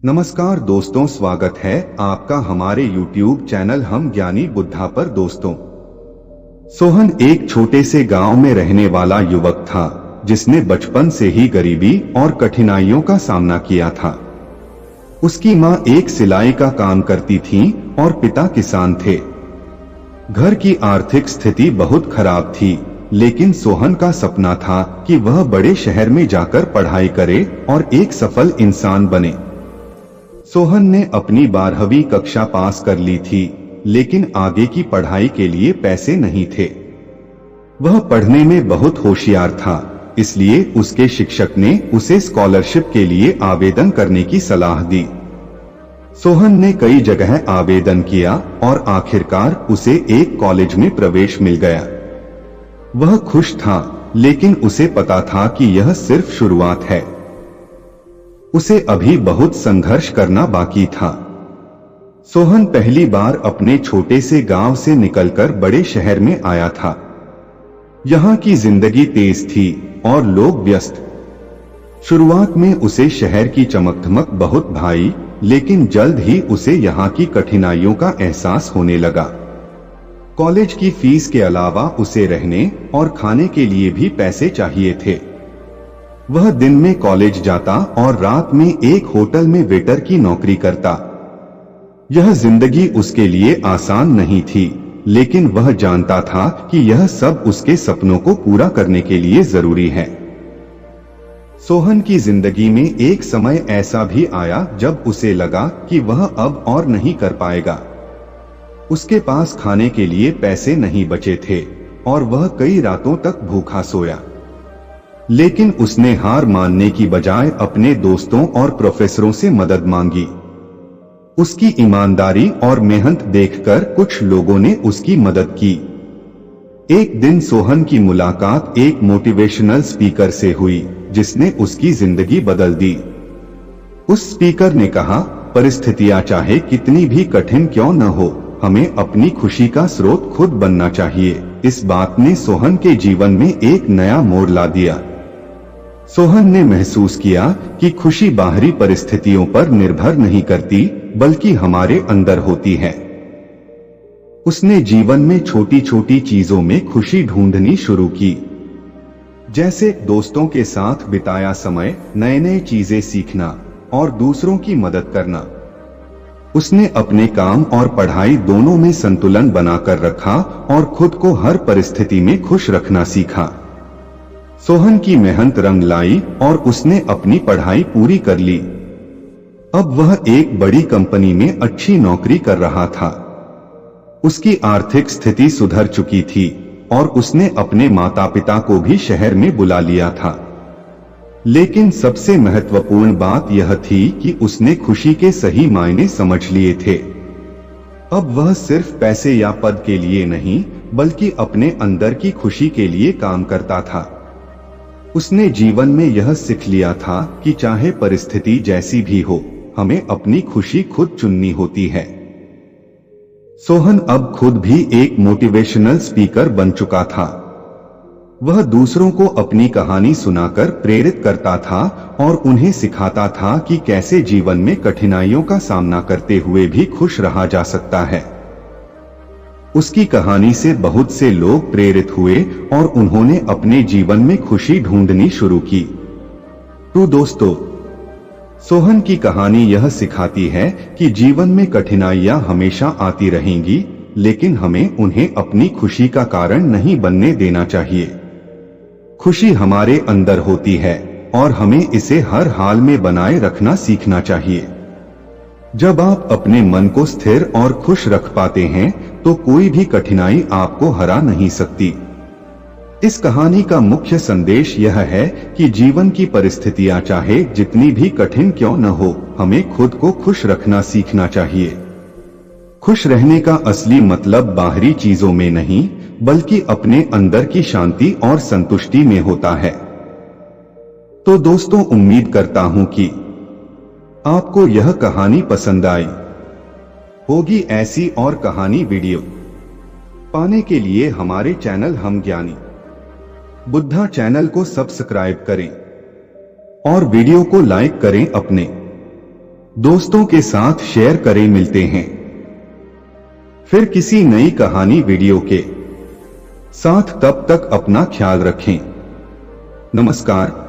नमस्कार दोस्तों, स्वागत है आपका हमारे YouTube चैनल हम ज्ञानी बुद्धा पर। दोस्तों, सोहन एक छोटे से गांव में रहने वाला युवक था जिसने बचपन से ही गरीबी और कठिनाइयों का सामना किया था। उसकी मां एक सिलाई का काम करती थी और पिता किसान थे। घर की आर्थिक स्थिति बहुत खराब थी, लेकिन सोहन का सपना था कि वह बड़े शहर में जाकर पढ़ाई करे और एक सफल इंसान बने। सोहन ने अपनी 12वीं कक्षा पास कर ली थी, लेकिन आगे की पढ़ाई के लिए पैसे नहीं थे। वह पढ़ने में बहुत होशियार था, इसलिए उसके शिक्षक ने उसे स्कॉलरशिप के लिए आवेदन करने की सलाह दी। सोहन ने कई जगह आवेदन किया और आखिरकार उसे एक कॉलेज में प्रवेश मिल गया। वह खुश था, लेकिन उसे पता था कि यह सिर्फ शुरुआत है। उसे अभी बहुत संघर्ष करना बाकी था। सोहन पहली बार अपने छोटे से गांव से निकलकर बड़े शहर में आया था। यहाँ की जिंदगी तेज थी और लोग व्यस्त। शुरुआत में उसे शहर की चमक-धमक बहुत भाई, लेकिन जल्द ही उसे यहाँ की कठिनाइयों का एहसास होने लगा। कॉलेज की फीस के अलावा उसे रहने और खाने के लिए भी पैसे चाहिए थे। वह दिन में कॉलेज जाता और रात में एक होटल में वेटर की नौकरी करता। यह जिंदगी उसके लिए आसान नहीं थी, लेकिन वह जानता था कि यह सब उसके सपनों को पूरा करने के लिए जरूरी है। सोहन की जिंदगी में एक समय ऐसा भी आया जब उसे लगा कि वह अब और नहीं कर पाएगा। उसके पास खाने के लिए पैसे नहीं बचे थे और वह कई रातों तक भूखा सोया। लेकिन उसने हार मानने की बजाय अपने दोस्तों और प्रोफेसरों से मदद मांगी। उसकी ईमानदारी और मेहनत देखकर कुछ लोगों ने उसकी मदद की। एक दिन सोहन की मुलाकात एक मोटिवेशनल स्पीकर से हुई, जिसने उसकी जिंदगी बदल दी। उस स्पीकर ने कहा, परिस्थितियां चाहे कितनी भी कठिन क्यों न हो, हमें अपनी खुशी का स्रोत खुद बनना चाहिए। इस बात ने सोहन के जीवन में एक नया मोड़ ला दिया। सोहन ने महसूस किया कि खुशी बाहरी परिस्थितियों पर निर्भर नहीं करती, बल्कि हमारे अंदर होती है। उसने जीवन में छोटी छोटी चीजों में खुशी ढूंढनी शुरू की, जैसे दोस्तों के साथ बिताया समय, नए नए चीजें सीखना और दूसरों की मदद करना। उसने अपने काम और पढ़ाई दोनों में संतुलन बनाकर रखा और खुद को हर परिस्थिति में खुश रखना सीखा। सोहन की मेहनत रंग लाई और उसने अपनी पढ़ाई पूरी कर ली। अब वह एक बड़ी कंपनी में अच्छी नौकरी कर रहा था। उसकी आर्थिक स्थिति सुधर चुकी थी और उसने अपने माता पिता को भी शहर में बुला लिया था। लेकिन सबसे महत्वपूर्ण बात यह थी कि उसने खुशी के सही मायने समझ लिए थे। अब वह सिर्फ पैसे या पद के लिए नहीं, बल्कि अपने अंदर की खुशी के लिए काम करता था। उसने जीवन में यह सीख लिया था कि चाहे परिस्थिति जैसी भी हो, हमें अपनी खुशी खुद चुननी होती है। सोहन अब खुद भी एक मोटिवेशनल स्पीकर बन चुका था। वह दूसरों को अपनी कहानी सुनाकर प्रेरित करता था और उन्हें सिखाता था कि कैसे जीवन में कठिनाइयों का सामना करते हुए भी खुश रहा जा सकता है। उसकी कहानी से बहुत से लोग प्रेरित हुए और उन्होंने अपने जीवन में खुशी ढूंढनी शुरू की। तो दोस्तों, सोहन की कहानी यह सिखाती है कि जीवन में कठिनाइयां हमेशा आती रहेंगी, लेकिन हमें उन्हें अपनी खुशी का कारण नहीं बनने देना चाहिए। खुशी हमारे अंदर होती है और हमें इसे हर हाल में बनाए रखना सीखना चाहिए। जब आप अपने मन को स्थिर और खुश रख पाते हैं, तो कोई भी कठिनाई आपको हरा नहीं सकती। इस कहानी का मुख्य संदेश यह है कि जीवन की परिस्थितियां चाहे जितनी भी कठिन क्यों न हो, हमें खुद को खुश रखना सीखना चाहिए। खुश रहने का असली मतलब बाहरी चीजों में नहीं, बल्कि अपने अंदर की शांति और संतुष्टि में होता है। तो दोस्तों, उम्मीद करता हूं कि आपको यह कहानी पसंद आई होगी। ऐसी और कहानी वीडियो पाने के लिए हमारे चैनल हम ज्ञानी बुद्धा चैनल को सब्सक्राइब करें और वीडियो को लाइक करें। अपने दोस्तों के साथ शेयर करें। मिलते हैं फिर किसी नई कहानी वीडियो के साथ, तब तक अपना ख्याल रखें। नमस्कार।